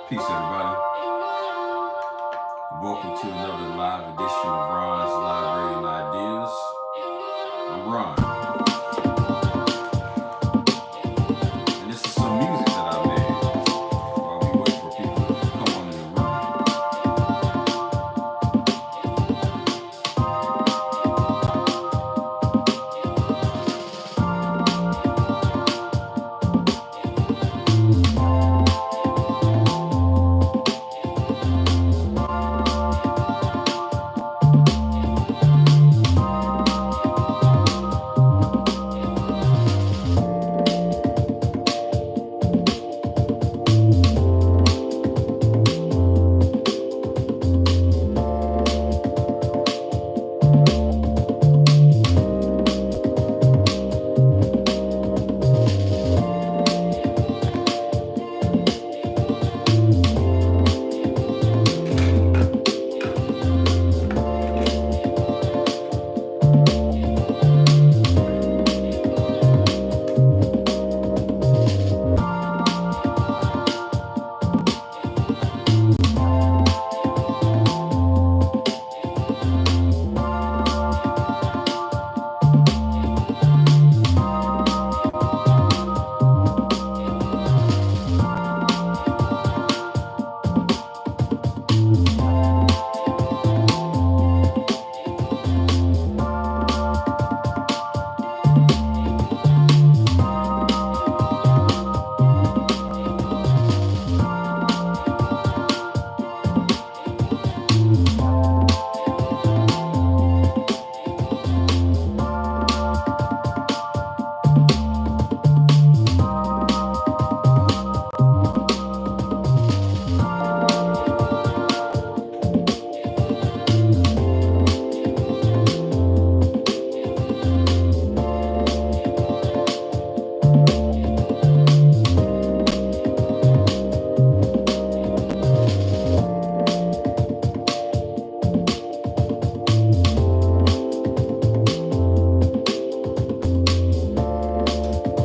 Peace, everybody. Welcome to another live edition of Ron's Library and Ideas. I'm Ron, and this is some music that I made while we wait for people to come on in the room.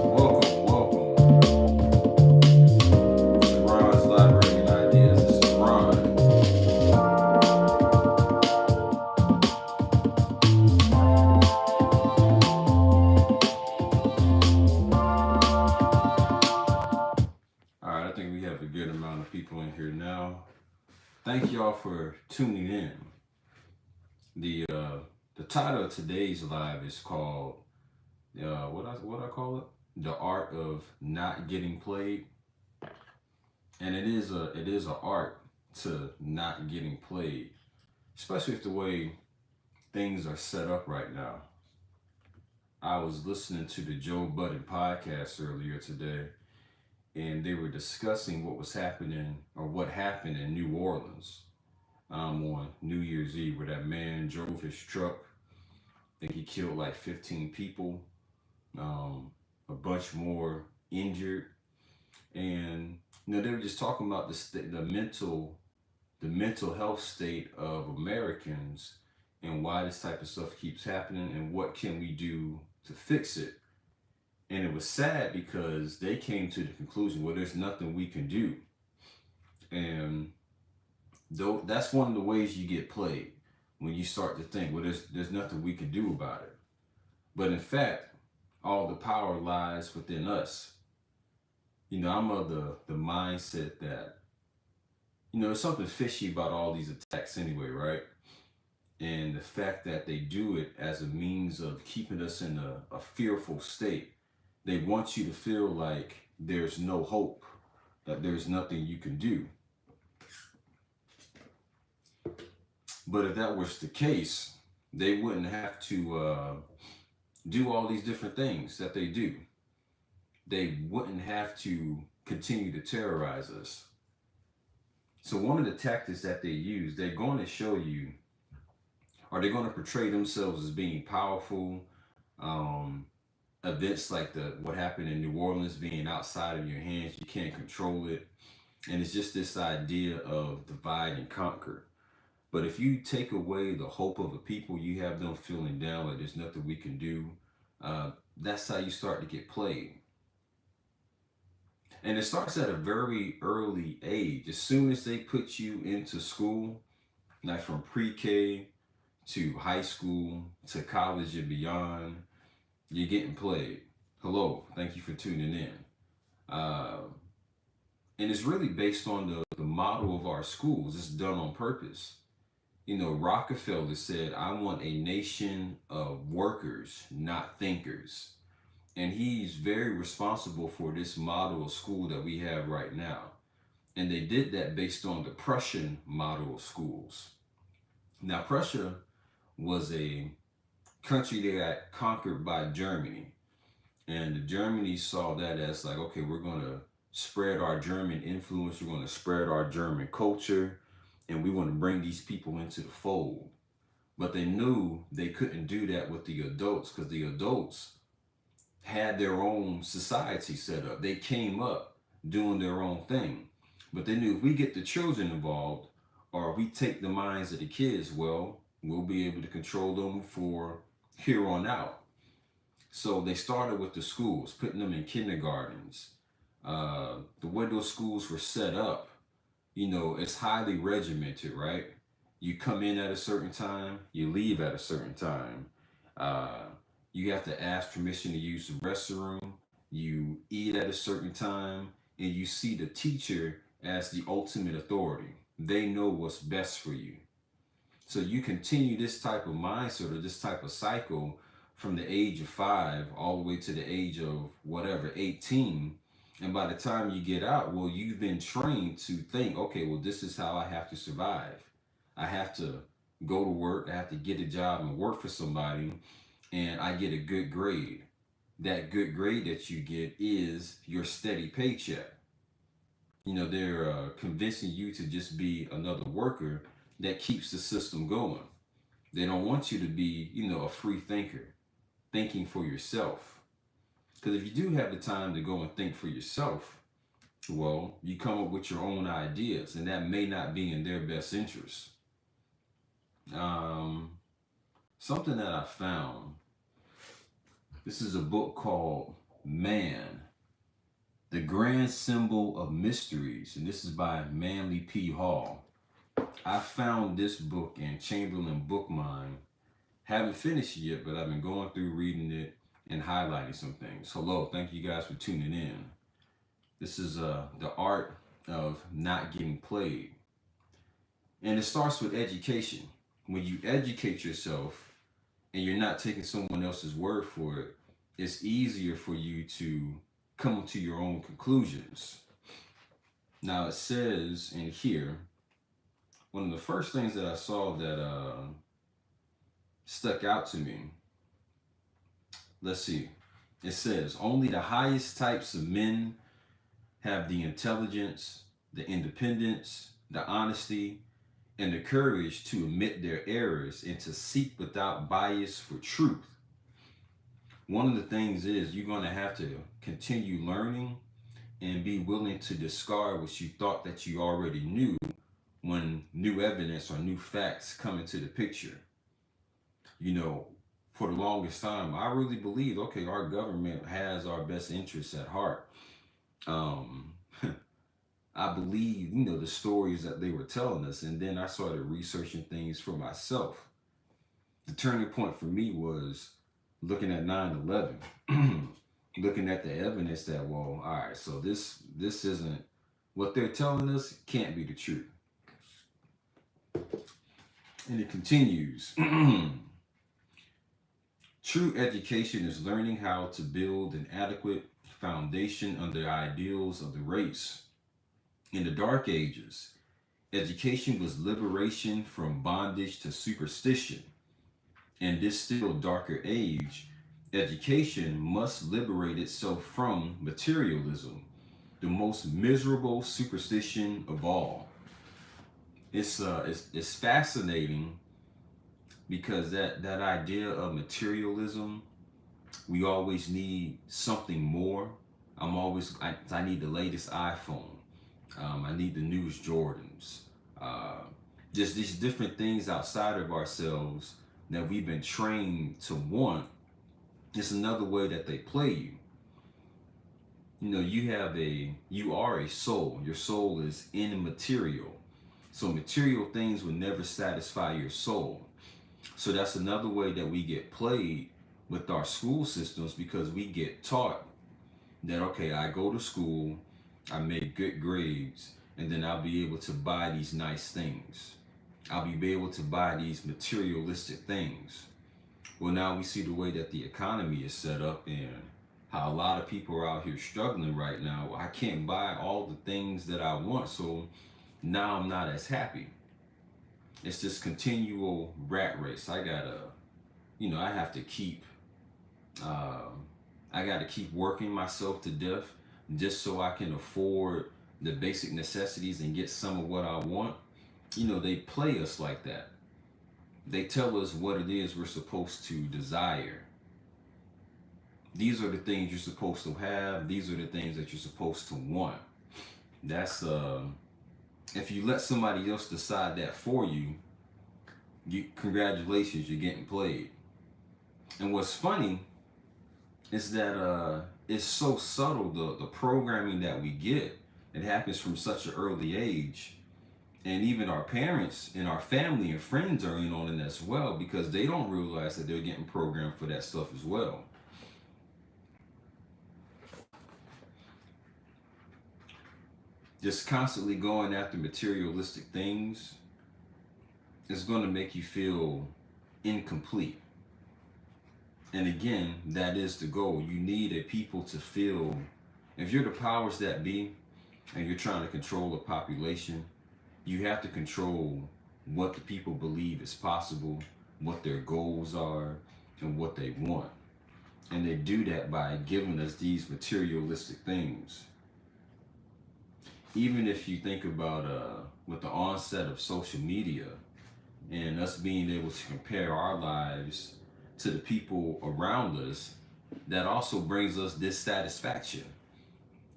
Welcome to Ron's Library and Ideas. This is Ron. All right, I think we have a good amount of people in here now. Thank y'all for tuning in. The uh, the title of today's live is called what I call it? The Art of Not Getting Played. And it is a art to not getting played, especially with the way things are set up right now. I was listening to the Joe Budden podcast earlier today, and they were discussing what was happening or what happened in New Orleans on New Year's Eve, where that man drove his truck. I think he killed like 15 people, a bunch more injured, and they were just talking about the mental health state of Americans and why this type of stuff keeps happening and what can we do to fix it. And it was sad because they came to the conclusion, well, there's nothing we can do. And though that's one of the ways you get played, when you start to think, well, there's nothing we can do about it. But in fact, all the power lies within us. I'm of the mindset that, there's something fishy about all these attacks anyway, right? And the fact that they do it as a means of keeping us in a fearful state. They want you to feel like there's no hope, that there's nothing you can do. But if that was the case, they wouldn't have to do all these different things that they do. They wouldn't have to continue to terrorize us. So one of the tactics that they use, they're going to show you, or they're going to portray themselves as being powerful. Um, Events like the what happened in New Orleans being outside of your hands, you can't control it, and it's just this idea of divide and conquer. But if you take away the hope of the people, you have them feeling down like there's nothing we can do. That's how you start to get played. And it starts at a very early age. As soon as they put you into school, like from pre-K to high school to college and beyond, you're getting played. Hello, thank you for tuning in. Uh, and it's really based on the model of our schools. It's done on purpose. You know, Rockefeller said, I want a nation of workers, not thinkers. And he's very responsible for this model of school that we have right now. And they did that based on the Prussian model of schools. Now, Prussia was a country that got conquered by Germany. And Germany saw that as like, okay, we're going to spread our German influence, we're going to spread our German culture, and we want to bring these people into the fold. But they knew they couldn't do that with the adults because the adults had their own society set up. They came up doing their own thing. But they knew if we get the children involved or we take the minds of the kids, well, we'll be able to control them for here on out. So they started with the schools, putting them in kindergartens. The way those schools were set up, you know, it's highly regimented, right? You come in at a certain time, you leave at a certain time. Uh, you have to ask permission to use the restroom. You eat at a certain time, and you see the teacher as the ultimate authority. They know what's best for you. So you continue this type of mindset or this type of cycle from the age of 5 all the way to the age of whatever, 18. And by the time you get out, well, you've been trained to think, okay, well, this is how I have to survive. I have to go to work, I have to get a job and work for somebody, and I get a good grade. That good grade that you get is your steady paycheck. You know, they're convincing you to just be another worker that keeps the system going. They don't want you to be, you know, a free thinker, thinking for yourself. Because if you do have the time to go and think for yourself, well, you come up with your own ideas, and that may not be in their best interest. Um, Something that I found, this is a book called Man, the Grand Symbol of Mysteries, and this is by Manly P. Hall. I found this book in Chamberlain Book Mine. Haven't finished it yet, but I've been going through reading it and highlighting some things. Hello, thank you guys for tuning in. This is the art of not getting played. And it starts with education. When you educate yourself and you're not taking someone else's word for it, it's easier for you to come to your own conclusions. Now it says in here, one of the first things that I saw that stuck out to me, let's see, it says, only the highest types of men have the intelligence, the independence, the honesty, and the courage to admit their errors and to seek without bias for truth. One of the things is you're going to have to continue learning and be willing to discard what you thought that you already knew when new evidence or new facts come into the picture. You know, for the longest time, I really believed, okay, our government has our best interests at heart. Um, I believe, you know, the stories that they were telling us. And then I started researching things for myself. The turning point for me was looking at 9/11, looking at the evidence that, well, all right, so this isn't what they're telling us, can't be the truth. And it continues. True education is learning how to build an adequate foundation under ideals of the race. In the Dark Ages, education was liberation from bondage to superstition. In this still darker age, education must liberate itself from materialism, the most miserable superstition of all. It's fascinating because that idea of materialism, we always need something more. I need the latest iPhone. I need the newest Jordans. Uh, just these different things outside of ourselves that we've been trained to want. It's another way that they play you. you are a soul. Your soul is immaterial. So material things will never satisfy your soul. So that's another way that we get played with our school systems, because we get taught that, okay, I go to school, I make good grades, and then I'll be able to buy these nice things. I'll be able to buy these materialistic things. Well, now we see the way that the economy is set up and how a lot of people are out here struggling right now. I can't buy all the things that I want, so now I'm not as happy. It's this continual rat race. I have to keep, um, I got to keep working myself to death just so I can afford the basic necessities and get some of what I want. They play us like that. They tell us what it is we're supposed to desire. These are the things you're supposed to have. These are the things that you're supposed to want. That's if you let somebody else decide that for you, congratulations, you're getting played. And what's funny is that it's so subtle, the programming that we get. It happens from such an early age. And even our parents and our family and friends are in on it as well, because they don't realize that they're getting programmed for that stuff as well. Just constantly going after materialistic things is going to make you feel incomplete. And again, that is the goal. You need a people to feel, if you're the powers that be and you're trying to control a population, you have to control what the people believe is possible, what their goals are, and what they want. And they do that by giving us these materialistic things. Even if you think about with the onset of social media and us being able to compare our lives to the people around us, that also brings us dissatisfaction.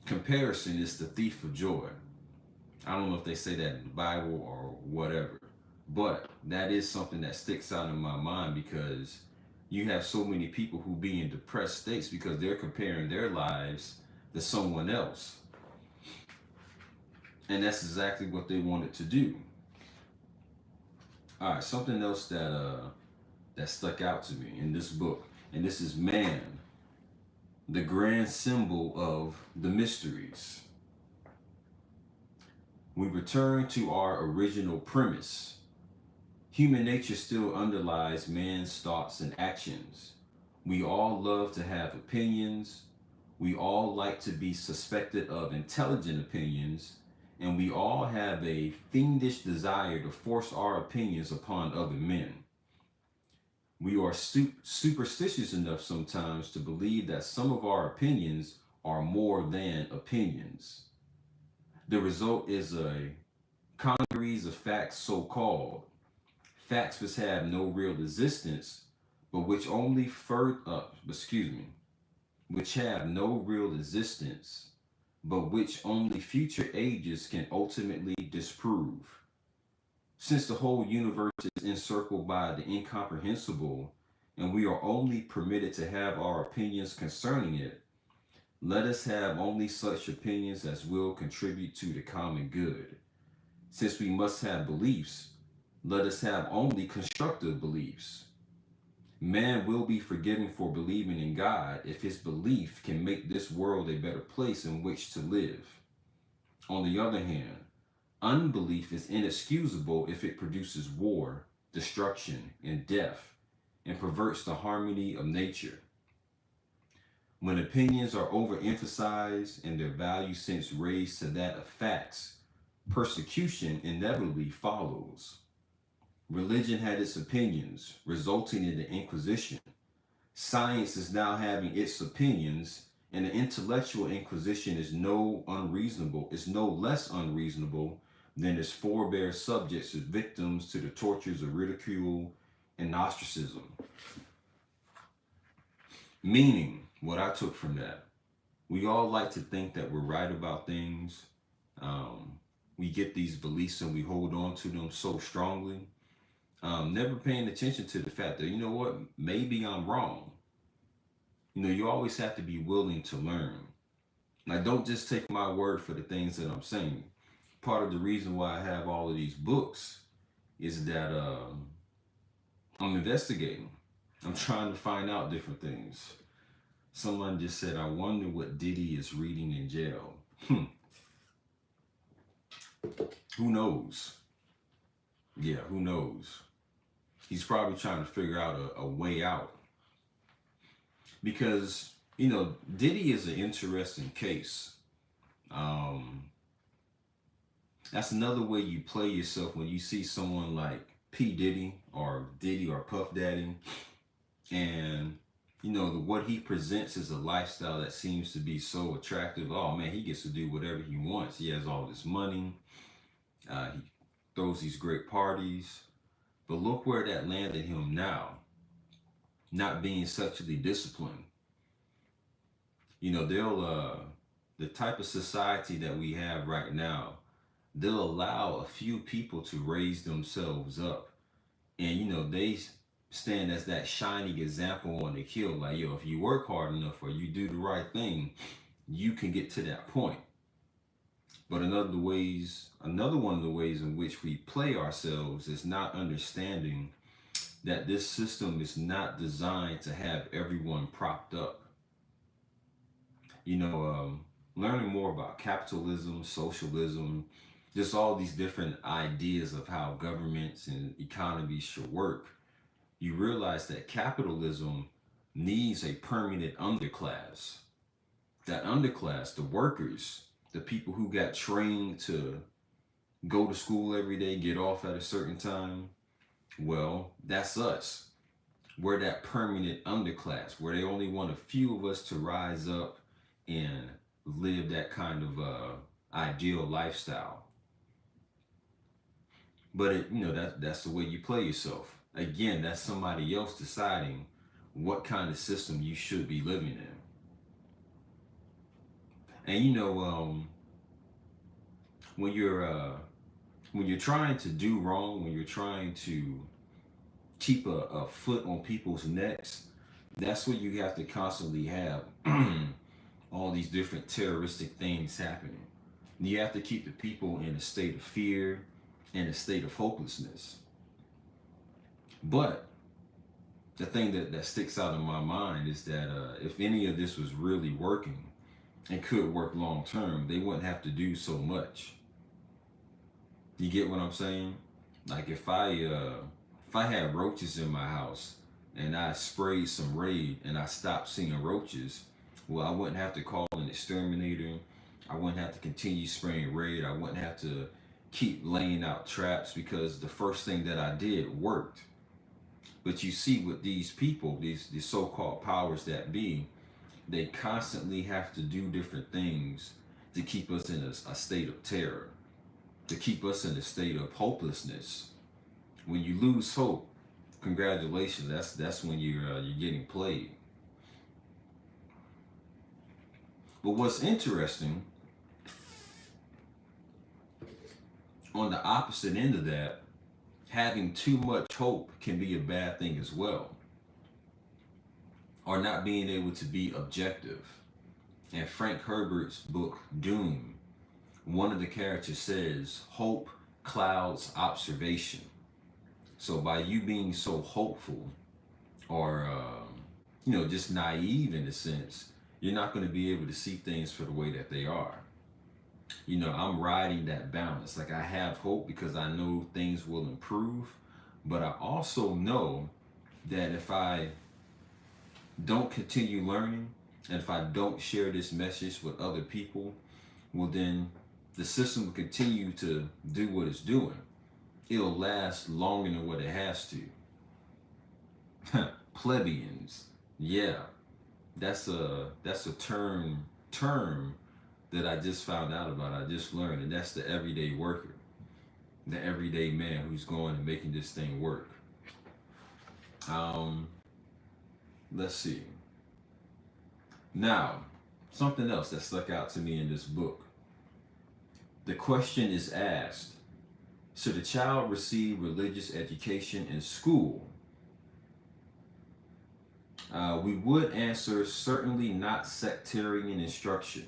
Comparison is the thief of joy. I don't know if they say that in the Bible or whatever, but that is something that sticks out in my mind, because you have so many people who be in depressed states because they're comparing their lives to someone else. And that's exactly what they wanted to do. All right, something else that stuck out to me in this book, and this is man, the grand symbol of the mysteries. We return to our original premise. Human nature still underlies man's thoughts and actions. We all love to have opinions. We all like to be suspected of intelligent opinions. And we all have a fiendish desire to force our opinions upon other men. We are superstitious enough sometimes to believe that some of our opinions are more than opinions. The result is a congeries of facts, so called facts which have no real existence, but which only which have no real existence, but which only future ages can ultimately disprove. Since the whole universe is encircled by the incomprehensible, and we are only permitted to have our opinions concerning it, let us have only such opinions as will contribute to the common good. Since we must have beliefs, let us have only constructive beliefs. Man will be forgiven for believing in God if his belief can make this world a better place in which to live. On the other hand, unbelief is inexcusable if it produces war, destruction, and death, and perverts the harmony of nature. When opinions are overemphasized and their value sense raised to that of facts, persecution inevitably follows. Religion had its opinions, resulting in the Inquisition. Science is now having its opinions, and the intellectual Inquisition is no less unreasonable than its forebear subjects as victims to the tortures of ridicule and ostracism. Meaning, what I took from that, we all like to think that we're right about things. We get these beliefs and we hold on to them so strongly. Never paying attention to the fact that, you know what, maybe I'm wrong. You always have to be willing to learn. Like, don't just take my word for the things that I'm saying. Part of the reason why I have all of these books is that I'm investigating. I'm trying to find out different things. Someone just said, I wonder what Diddy is reading in jail. Who knows? Yeah, who knows? He's probably trying to figure out a way out. Because, Diddy is an interesting case. Um, that's another way you play yourself when you see someone like P. Diddy or Puff Daddy, and what he presents is a lifestyle that seems to be so attractive. Oh man, he gets to do whatever he wants. He has all this money. He throws these great parties. But look where that landed him now. Not being sexually disciplined. They'll the type of society that we have right now, they'll allow a few people to raise themselves up, and they stand as that shining example on the hill. Like, yo, if you work hard enough or you do the right thing, you can get to that point. But another one of the ways in which we play ourselves is not understanding that this system is not designed to have everyone propped up. Learning more about capitalism, socialism, just all these different ideas of how governments and economies should work, you realize that capitalism needs a permanent underclass. That underclass, the workers, the people who got trained to go to school every day, get off at a certain time, well, that's us. We're that permanent underclass where they only want a few of us to rise up and live that kind of ideal lifestyle. But that's the way you play yourself. Again, that's somebody else deciding what kind of system you should be living in. And when you're trying to do wrong, when you're trying to keep a foot on people's necks, that's where you have to constantly have all these different terroristic things happening. You have to keep the people in a state of fear and a state of hopelessness. But the thing that sticks out in my mind is that if any of this was really working and could work long term, they wouldn't have to do so much. You get what I'm saying? Like, if I had roaches in my house and I sprayed some Raid and I stopped seeing roaches, well, I wouldn't have to call an exterminator. I wouldn't have to continue spraying Raid. I wouldn't have to keep laying out traps because the first thing that I did worked. But you see, with these people, these so-called powers that be, they constantly have to do different things to keep us in a state of terror, to keep us in a state of hopelessness. When you lose hope, congratulations, that's when you're getting played. But what's interesting, on the opposite end of that, having too much hope can be a bad thing as well, or not being able to be objective. In Frank Herbert's book Doom, one of the characters says, hope clouds observation. So by you being so hopeful or just naive in a sense, you're not going to be able to see things for the way that they are. I'm riding that balance. Like, I have hope because I know things will improve, but I also know that if I don't continue learning and if I don't share this message with other people, well, then the system will continue to do what it's doing. It'll last longer than what it has to. Plebeians, yeah, that's a term that I just found out about. I just learned, and that's the everyday worker, the everyday man who's going and making this thing work. Let's see. Now, something else that stuck out to me in this book. The question is asked, should a child receive religious education in school? We would answer, certainly not sectarian instruction.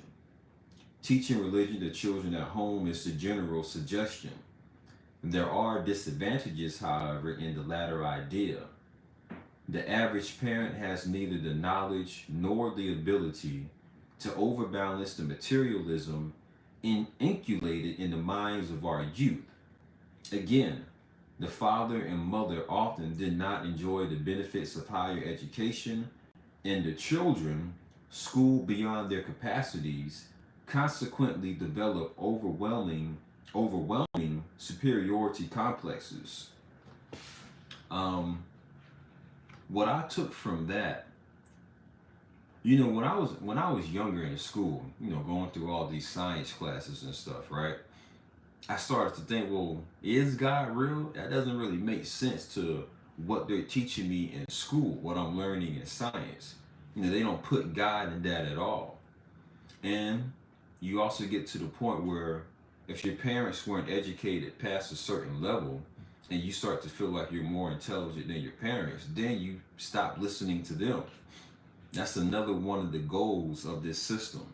Teaching religion to children at home is the general suggestion. There are disadvantages, however, in the latter idea. The average parent has neither the knowledge nor the ability to overbalance the materialism inculcated in the minds of our youth. Again, the father and mother often did not enjoy the benefits of higher education, and the children, schooled beyond their capacities, consequently develop overwhelming superiority complexes. Um, what I took from that, when I was younger in school, going through all these science classes and stuff, right? I started to think, well, is God real? That doesn't really make sense to what they're teaching me in school, what I'm learning in science. They don't put God in that at all. And you also get to the point where if your parents weren't educated past a certain level and you start to feel like you're more intelligent than your parents, then you stop listening to them. That's another one of the goals of this system.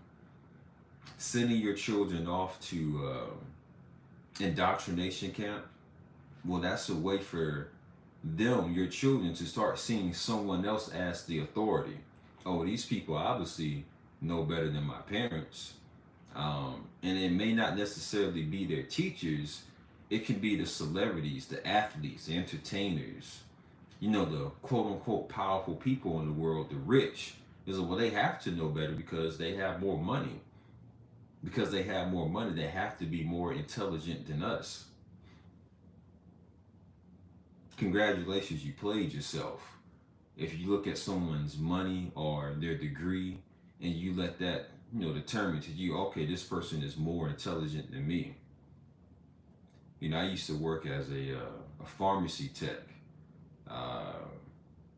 Sending your children off to indoctrination camp, well, that's a way for them, your children, to start seeing someone else as the authority. Oh, these people obviously know better than my parents. And it may not necessarily be their teachers, it can be the celebrities, the athletes, the entertainers, the quote unquote powerful people in the world, the rich. Is well, they have to know better because they have more money. Because they have more money, they have to be more intelligent than us. Congratulations, you played yourself. If you look at someone's money or their degree and you let that, determine to you, okay, this person is more intelligent than me. I used to work as a pharmacy tech uh,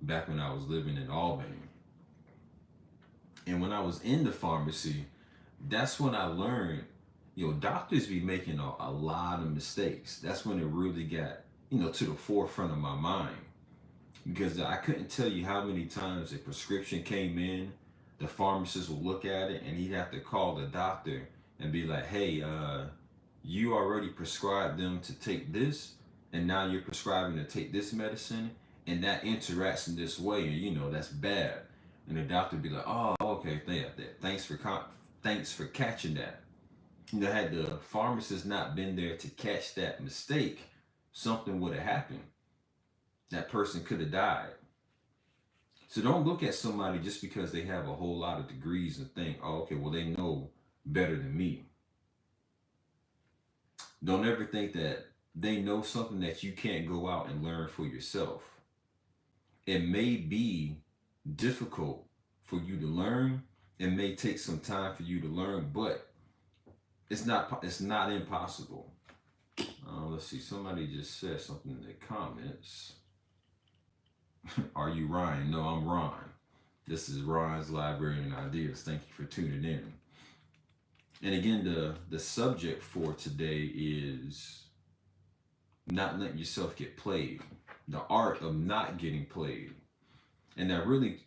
back when I was living in Albany. And when I was in the pharmacy, that's when I learned, doctors be making a lot of mistakes. That's when it really got, to the forefront of my mind. Because I couldn't tell you how many times a prescription came in, the pharmacist would look at it and he'd have to call the doctor and be like, hey, you already prescribed them to take this, and now you're prescribing to take this medicine, and that interacts in this way, and that's bad. And the doctor would be like, oh, okay, thanks for catching that. Had the pharmacist not been there to catch that mistake, something would have happened. That person could have died. So don't look at somebody just because they have a whole lot of degrees and think, oh, okay, well, they know better than me. Don't ever think that they know something that you can't go out and learn for yourself. It may be difficult for you to learn. It may take some time for you to learn, but it's not impossible. Let's see. Somebody just said something in the comments. Are you Ryan? No, I'm Ron. This is Ron's Library and Ideas. Thank you for tuning in. And again, the subject for today is not letting yourself get played. The art of not getting played. And that really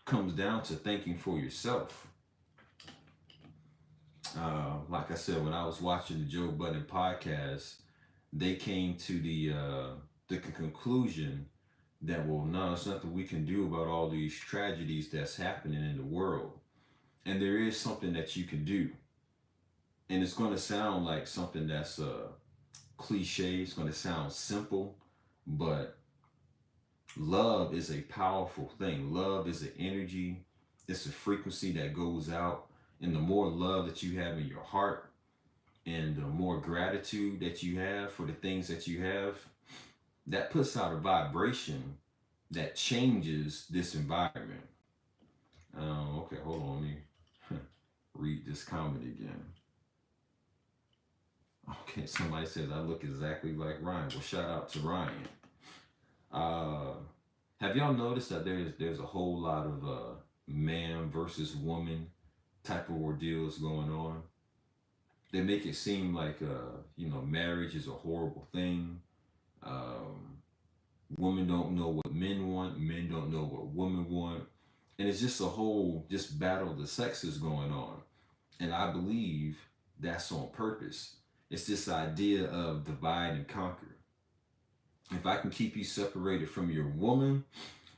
comes down to thinking for yourself. Like I said, when I was watching the Joe Budden podcast, they came to the conclusion that, well, no, there's nothing we can do about all these tragedies that's happening in the world. And there is something that you can do. And it's going to sound like something that's cliche. It's going to sound simple, but love is a powerful thing. Love is an energy. It's a frequency that goes out. And the more love that you have in your heart and the more gratitude that you have for the things that you have, that puts out a vibration that changes this environment. Okay, hold on. Let me read this comment again. Okay, somebody says I look exactly like Ryan. Well, shout out to Ryan. Have y'all noticed that there's a whole lot of man versus woman type of ordeals going on? They make it seem like marriage is a horrible thing. Women don't know what men want. Men don't know what women want, and it's just a whole battle of the sexes going on. And I believe that's on purpose. It's this idea of divide and conquer. If I can keep you separated from your woman,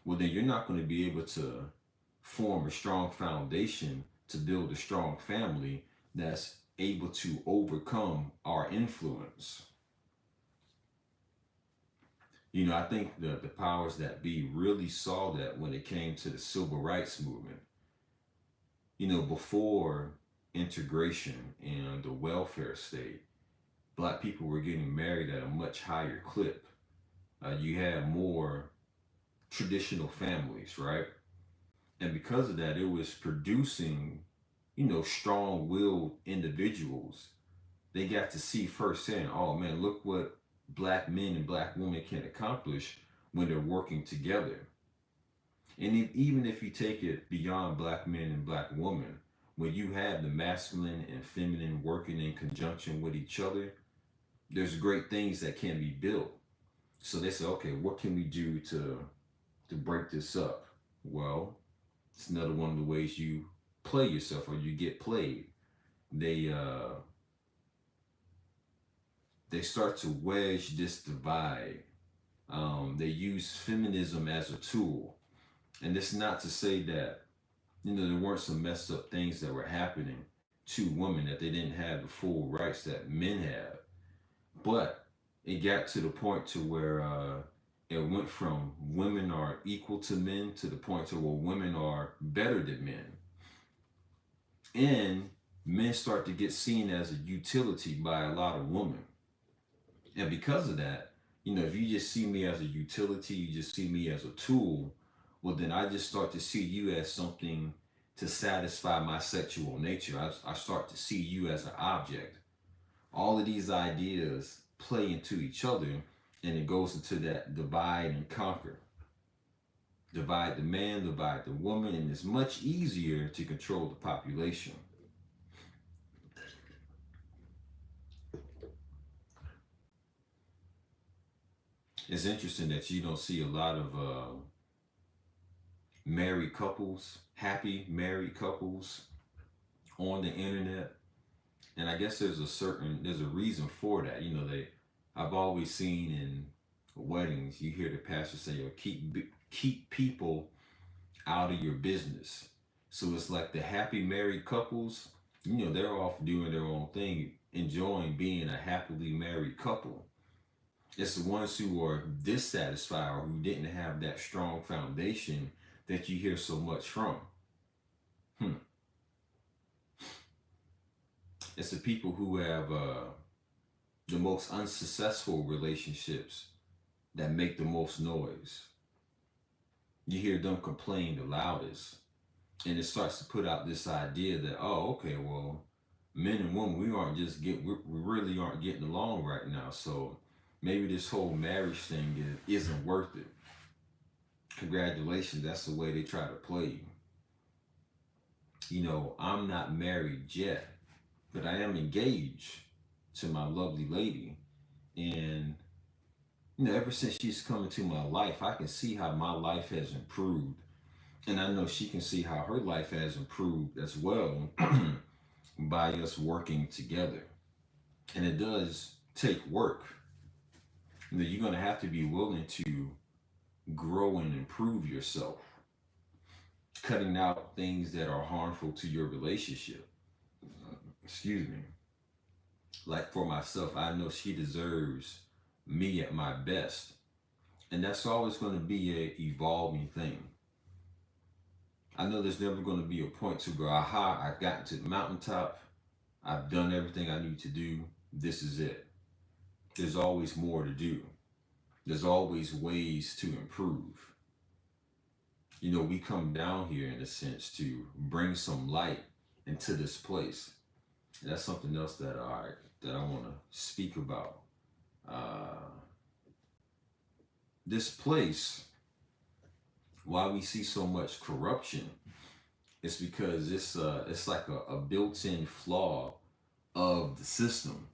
well, then you're not going to be able to form a strong foundation to build a strong family that's able to overcome our influence. I think the powers that be really saw that when it came to the civil rights movement. Before integration and the welfare state, black people were getting married at a much higher clip. You had more traditional families, right? And because of that, it was producing, strong willed individuals. They got to see firsthand, oh man, look what black men and black women can accomplish when they're working together. And even if you take it beyond black men and black women, when you have the masculine and feminine working in conjunction with each other, there's great things that can be built. So they say, okay, what can we do to break this up? Well, it's another one of the ways you play yourself or you get played. They they start to wedge this divide. They use feminism as a tool, and it's not to say that there weren't some messed up things that were happening to women that they didn't have the full rights that men have, but it got to the point to where it went from women are equal to men to the point to where women are better than men, and men start to get seen as a utility by a lot of women. And because of that, if you just see me as a utility, you just see me as a tool, well, then I just start to see you as something to satisfy my sexual nature. I start to see you as an object. All of these ideas play into each other, and it goes into that divide and conquer. Divide the man, divide the woman, and it's much easier to control the population. It's interesting that you don't see a lot of married couples, happy married couples on the internet. And I guess there's a reason for that. I've always seen in weddings, you hear the pastor say, keep people out of your business. So it's like the happy married couples, they're off doing their own thing, enjoying being a happily married couple. It's the ones who are dissatisfied or who didn't have that strong foundation that you hear so much from. Hmm. It's the people who have the most unsuccessful relationships that make the most noise. You hear them complain the loudest. And it starts to put out this idea that, oh, okay, well, men and women, we really aren't getting along right now. So maybe this whole marriage thing isn't worth it. Congratulations, that's the way they try to play you. I'm not married yet, but I am engaged to my lovely lady. And, ever since she's come into my life, I can see how my life has improved. And I know she can see how her life has improved as well by us working together. And it does take work. You're going to have to be willing to grow and improve yourself, cutting out things that are harmful to your relationship. Excuse me. Like for myself, I know she deserves me at my best. And that's always going to be a evolving thing. I know there's never going to be a point to go, aha, I've gotten to the mountaintop. I've done everything I need to do. This is it. There's always more to do. There's always ways to improve. We come down here in a sense to bring some light into this place. And that's something else that I want to speak about. This place, why we see so much corruption, it's because it's like a built-in flaw of the system.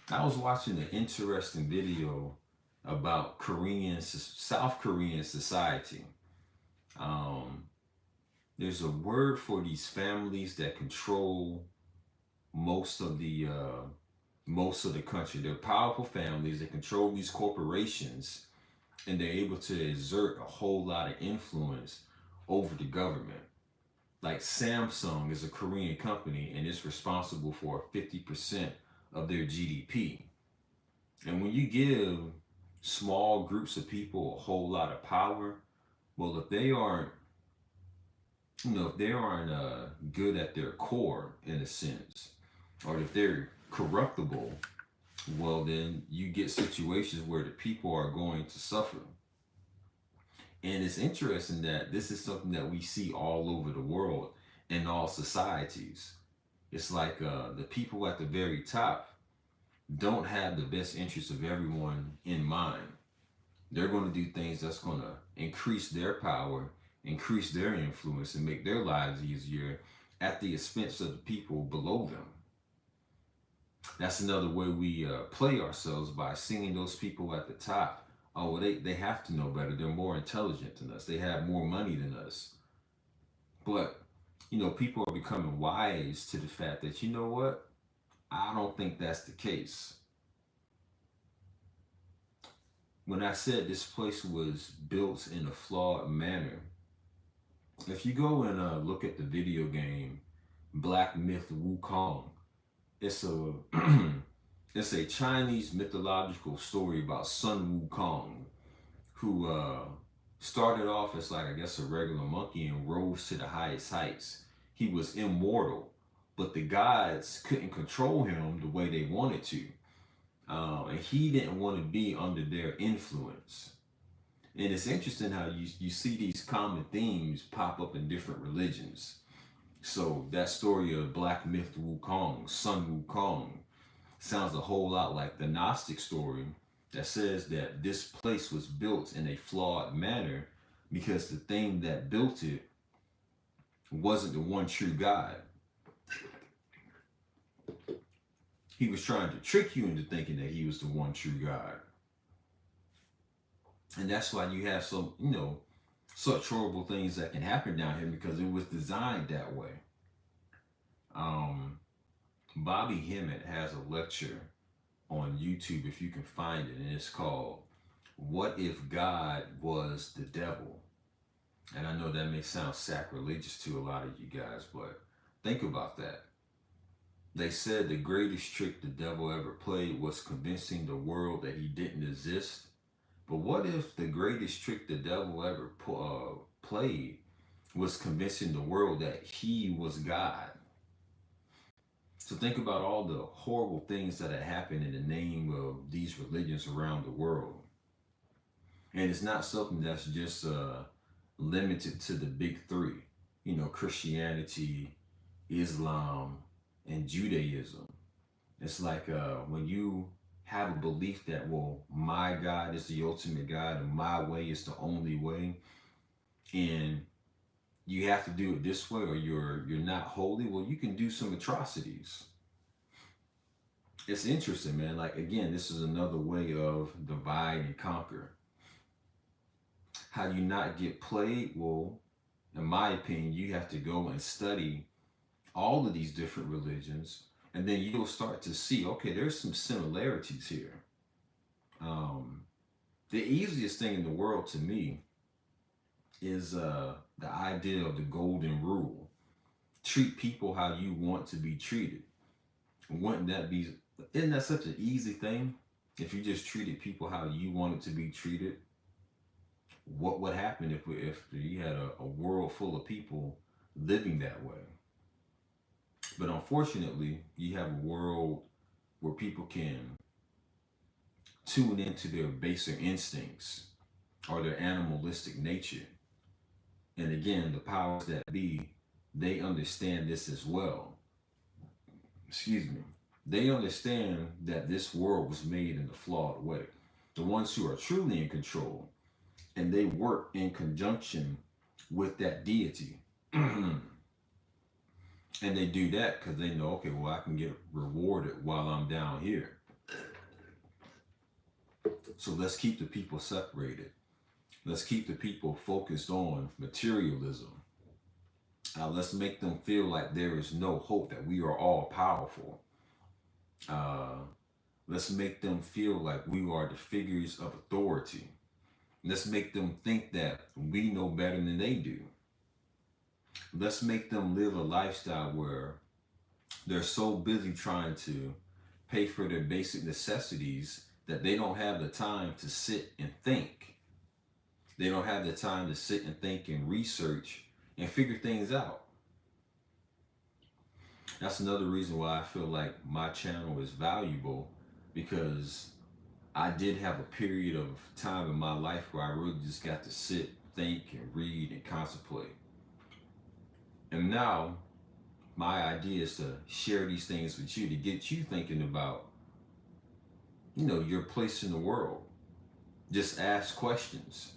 I was watching an interesting video about South Korean society. Um, there's a word for these families that control most of the country. They're powerful families that control these corporations, and they're able to exert a whole lot of influence over the government. Like Samsung is a Korean company and it's responsible for 50% of their GDP. And when you give small groups of people a whole lot of power, well, if they aren't good at their core in a sense, or if they're corruptible, well, then you get situations where the people are going to suffer. And it's interesting that this is something that we see all over the world in all societies. It's like the people at the very top don't have the best interests of everyone in mind. They're going to do things that's going to increase their power, increase their influence, and make their lives easier at the expense of the people below them. That's another way we play ourselves, by seeing those people at the top. Oh, well, they have to know better. They're more intelligent than us. They have more money than us. But, people are becoming wise to the fact that, you know what? I don't think that's the case. When I said this place was built in a flawed manner, if you go and look at the video game Black Myth Wukong, it's a it's a Chinese mythological story about Sun Wukong, who started off as, like, I guess, a regular monkey and rose to the highest heights. He was immortal, but the gods couldn't control him the way they wanted to. And he didn't want to be under their influence. And it's interesting how you see these common themes pop up in different religions. So that story of Black Myth Wukong, Sun Wukong, sounds a whole lot like the Gnostic story that says that this place was built in a flawed manner because the thing that built it wasn't the one true God. He was trying to trick you into thinking that he was the one true God. And that's why you have such horrible things that can happen down here, because it was designed that way. Bobby Hemmett has a lecture on YouTube, if you can find it, and it's called "What If God Was the Devil?" And I know that may sound sacrilegious to a lot of you guys, but think about that. They said the greatest trick the devil ever played was convincing the world that he didn't exist. But what if the greatest trick the devil ever played was convincing the world that he was God? So think about all the horrible things that have happened in the name of these religions around the world. And it's not something that's just limited to the big three, Christianity, Islam, and Judaism. It's like when you have a belief that, well, my God is the ultimate God and my way is the only way, and you have to do it this way or you're not holy, well, you can do some atrocities. It's interesting, man. Like, again, this is another way of divide and conquer. How do you not get played? Well, in my opinion, you have to go and study all of these different religions, and then you'll start to see, okay, there's some similarities here. The easiest thing in the world to me is the idea of the golden rule. Treat people how you want to be treated. Isn't that such an easy thing? If you just treated people how you wanted to be treated, what would happen if you had a world full of people living that way? But unfortunately, you have a world where people can tune into their baser instincts or their animalistic nature. And again, the powers that be, they understand this as well. Excuse me. They understand that this world was made in a flawed way. The ones who are truly in control, and they work in conjunction with that deity. And they do that because they know, okay, well, I can get rewarded while I'm down here. So let's keep the people separated. Let's keep the people focused on materialism. Let's make them feel like there is no hope, that we are all powerful. Uh, let's make them feel like we are the figures of authority. Let's make them think that we know better than they do. Let's make them live a lifestyle where they're so busy trying to pay for their basic necessities that they don't have the time to sit and think. They don't have the time to sit and think and research and figure things out. That's another reason why I feel like my channel is valuable, because I did have a period of time in my life where I really just got to sit, think, and read and contemplate. And now my idea is to share these things with you, to get you thinking about, your place in the world. Just ask questions.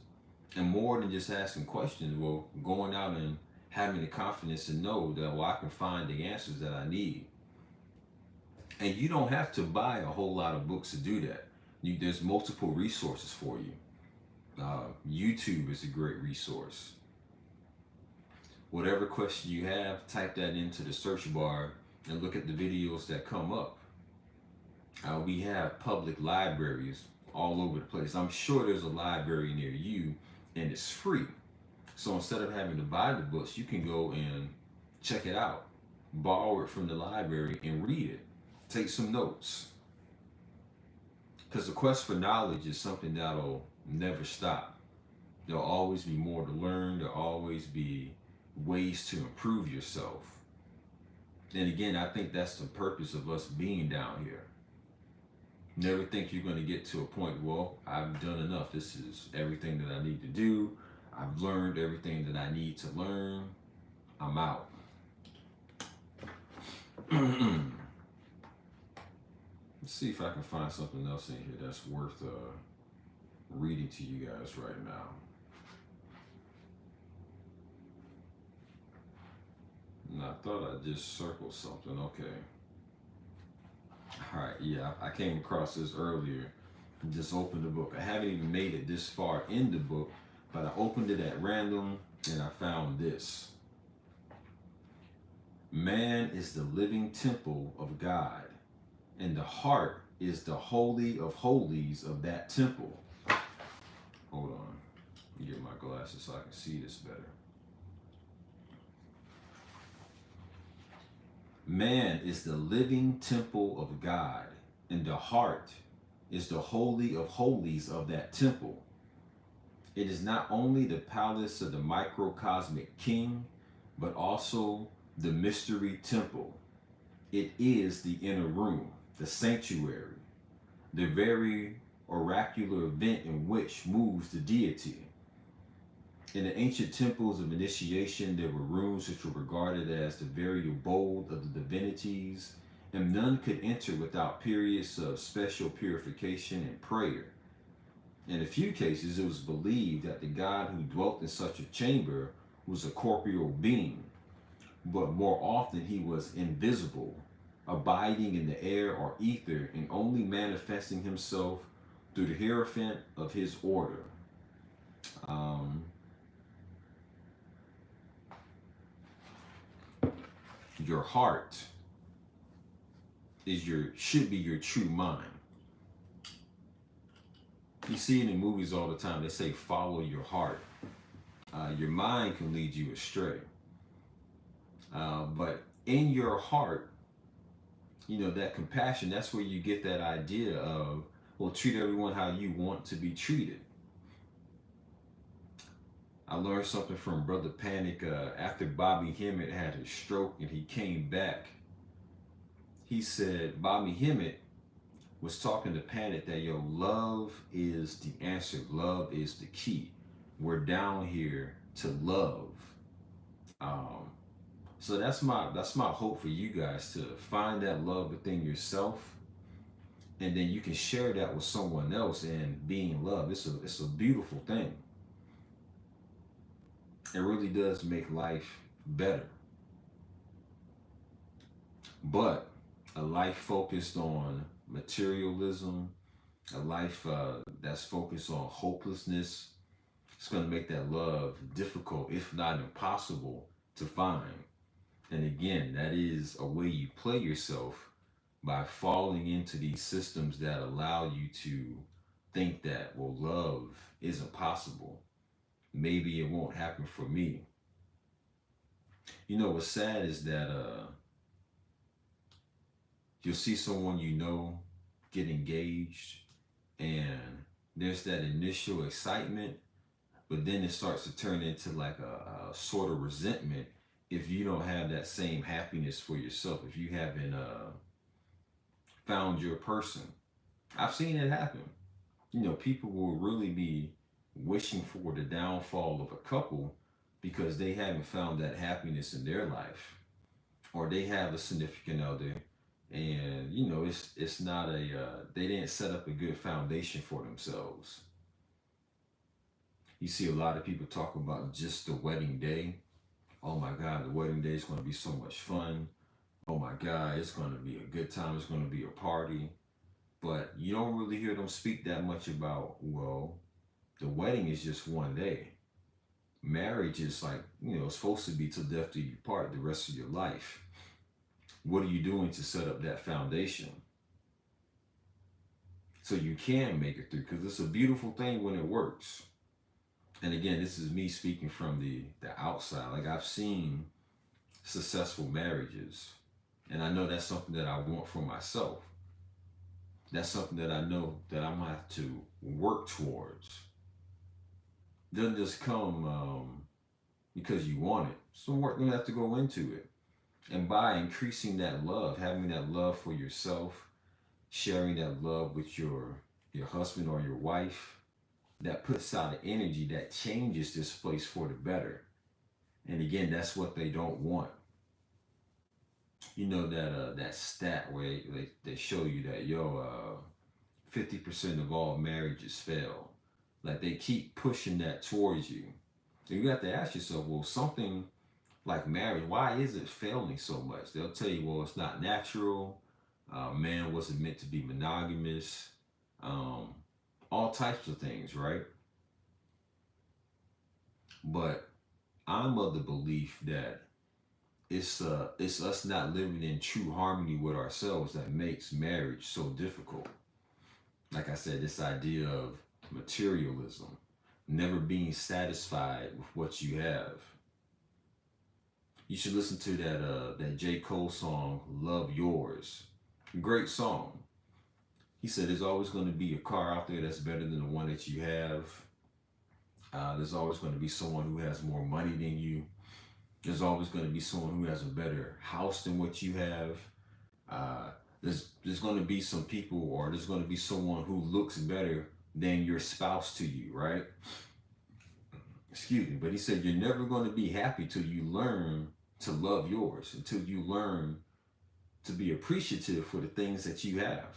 And more than just asking questions, well, going out and having the confidence to know that, well, I can find the answers that I need. And you don't have to buy a whole lot of books to do that. There's multiple resources for you. YouTube is a great resource. Whatever question you have, type that into the search bar and look at the videos that come up. We have public libraries all over the place. I'm sure there's a library near you and it's free. So instead of having to buy the books, you can go and check it out, borrow it from the library and read it. Take some notes. Because the quest for knowledge is something that'll never stop. There'll always be more to learn. There'll always be ways to improve yourself. And again, I think that's the purpose of us being down here. Never think you're going to get to a point, well, I've done enough. This is everything that I need to do. I've learned everything that I need to learn. I'm out. Let's see if I can find something else in here that's worth reading to you guys right now. And I thought I just circled something. Okay. All right. Yeah, I came across this earlier. Just opened the book. I haven't even made it this far in the book, but I opened it at random and I found this. Man is the living temple of God, and the heart is the holy of holies of that temple. Hold on. Let me get my glasses so I can see this better. Man is the living temple of God, and the heart is the holy of holies of that temple. It is not only the palace of the microcosmic king, but also the mystery temple. It is the inner room, the sanctuary, the very oracular event in which moves the deity. In the ancient temples of initiation, there were rooms which were regarded as the very abode of the divinities, and none could enter without periods of special purification and prayer. In a few cases, it was believed that the God who dwelt in such a chamber was a corporeal being, but more often he was invisible, abiding in the air or ether, and only manifesting himself through the hierophant of his order. Your heart should be your true mind. You see it in movies all the time. They say follow your heart. Your mind can lead you astray. But in your heart, that compassion, that's where you get that idea of, well, treat everyone how you want to be treated. I learned something from Brother Panic after Bobby Hemmett had his stroke and he came back. He said Bobby Hemmett was talking to Panic that, love is the answer. Love is the key. We're down here to love. So that's my hope for you guys, to find that love within yourself, and then you can share that with someone else and be in love. It's a beautiful thing. It really does make life better. But a life focused on materialism, a life that's focused on hopelessness, it's going to make that love difficult, if not impossible, to find. And again, that is a way you play yourself by falling into these systems that allow you to think that, well, love isn't possible. Maybe it won't happen for me. You know, what's sad is that you'll see someone you know get engaged, and there's that initial excitement, but then it starts to turn into like a sort of resentment if you don't have that same happiness for yourself, if you haven't found your person. I've seen it happen. You know, people will really be wishing for the downfall of a couple because they haven't found that happiness in their life, or they have a significant other, and you know it's not a they didn't set up a good foundation for themselves. You see a lot of people talk about just the wedding day. Oh my God, the wedding day is going to be so much fun. Oh my God, it's going to be a good time. It's going to be a party. But you don't really hear them speak that much about, well, the wedding is just one day. Marriage is like, you know, supposed to be till death do you part, the rest of your life. What are you doing to set up that foundation so you can make it through? Because it's a beautiful thing when it works. And again, this is me speaking from the outside. Like, I've seen successful marriages, and I know that's something that I want for myself. That's something that I know that I'm gonna have to work towards. It doesn't just come because you want it. Some work gonna have to go into it. And by increasing that love, having that love for yourself, sharing that love with your husband or your wife, that puts out an energy that changes this place for the better. And again, that's what they don't want. You know that that stat where they show you that 50% of all marriages fail. Like, they keep pushing that towards you. And you have to ask yourself, well, something like marriage, why is it failing so much? They'll tell you, well, it's not natural. Man wasn't meant to be monogamous. Um, all types of things, right? But I'm of the belief that it's us not living in true harmony with ourselves that makes marriage so difficult. Like I said, this idea of materialism, never being satisfied with what you have. You should listen to that J. Cole song, "Love Yours." Great song. He said there's always going to be a car out there that's better than the one that you have. There's always going to be someone who has more money than you. There's always going to be someone who has a better house than what you have. Uh, there's going to be some people, or there's going to be someone who looks better than your spouse to you, right? Excuse me. But he said you're never going to be happy till you learn to love yours, until you learn to be appreciative for the things that you have.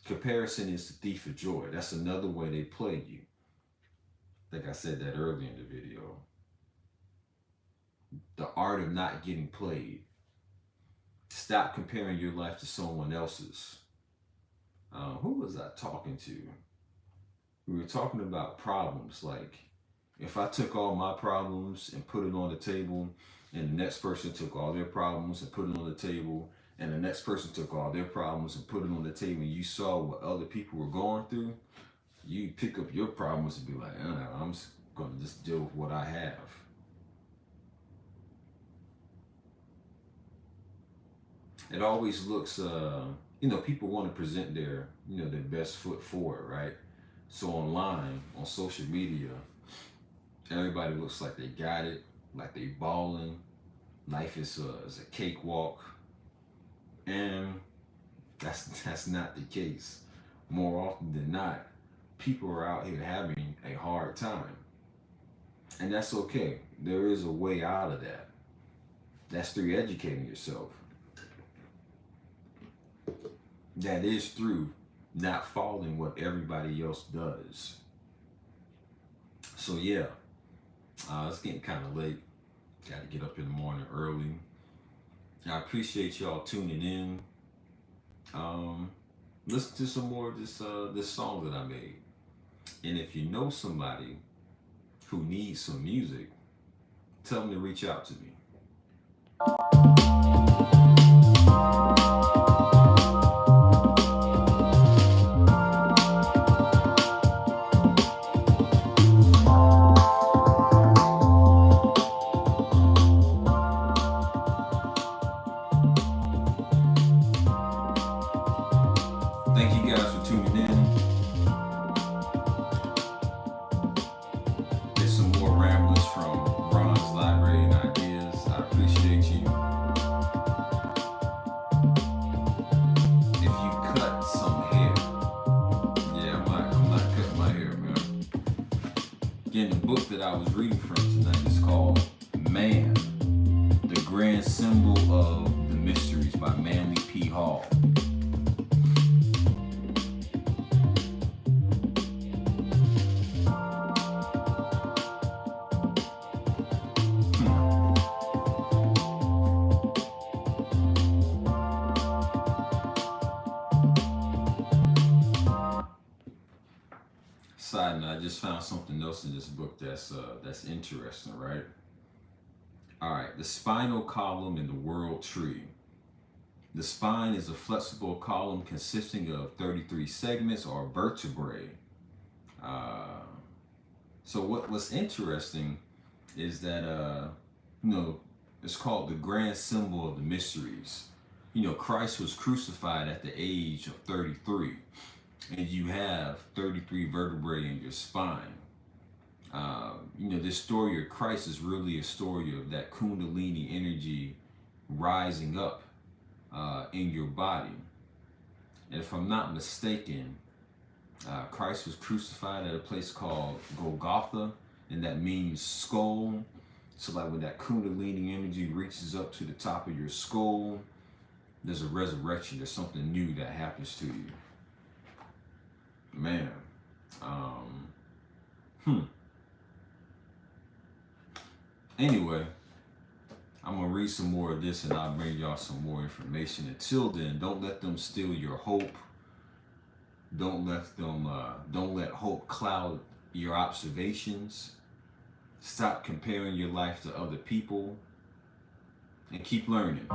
Comparison is the thief of joy. That's another way they play you. I think I said that earlier in the video. The art of not getting played. Stop comparing your life to someone else's. Who was I talking to? We were talking about problems. Like, if I took all my problems and put it on the table, and the next person took all their problems and put it on the table, and the next person took all their problems and put it on the table, and you saw what other people were going through, you pick up your problems and be like, I'm just going to just deal with what I have. It always looks, people want to present their best foot forward, right? So online, on social media, everybody looks like they got it, like they balling. Life is a cakewalk, and that's not the case. More often than not, people are out here having a hard time, and that's okay. There is a way out of that. That's through educating yourself. That is through not following what everybody else does. So yeah, it's getting kind of late. Got to get up in the morning early. I appreciate y'all tuning in. Listen to some more of this song that I made. And if you know somebody who needs some music tell them to reach out to me. Thank you guys for tuning in. There's some more ramblings from Ron's Library and Ideas. I appreciate you. If you cut some hair, yeah, I'm not cutting my hair, man. Again, the book that I was reading from tonight is called Man, the Grand Symbol of the Mysteries by Manly P. Hall. Side note, I just found something else in this book that's interesting, right? All right, the spinal column in the world tree. The spine is a flexible column consisting of 33 segments or vertebrae. So what's interesting is that it's called the grand symbol of the mysteries. Christ was crucified at the age of 33. And you have 33 vertebrae in your spine. This story of Christ is really a story of that Kundalini energy rising up in your body. And if I'm not mistaken, Christ was crucified at a place called Golgotha, and that means skull. So like when that Kundalini energy reaches up to the top of your skull, there's a resurrection. There's something new that happens to you. Man, Anyway, I'm gonna read some more of this and I'll bring y'all some more information. Until then, don't let them steal your hope. Don't let hope cloud your observations. Stop comparing your life to other people and keep learning.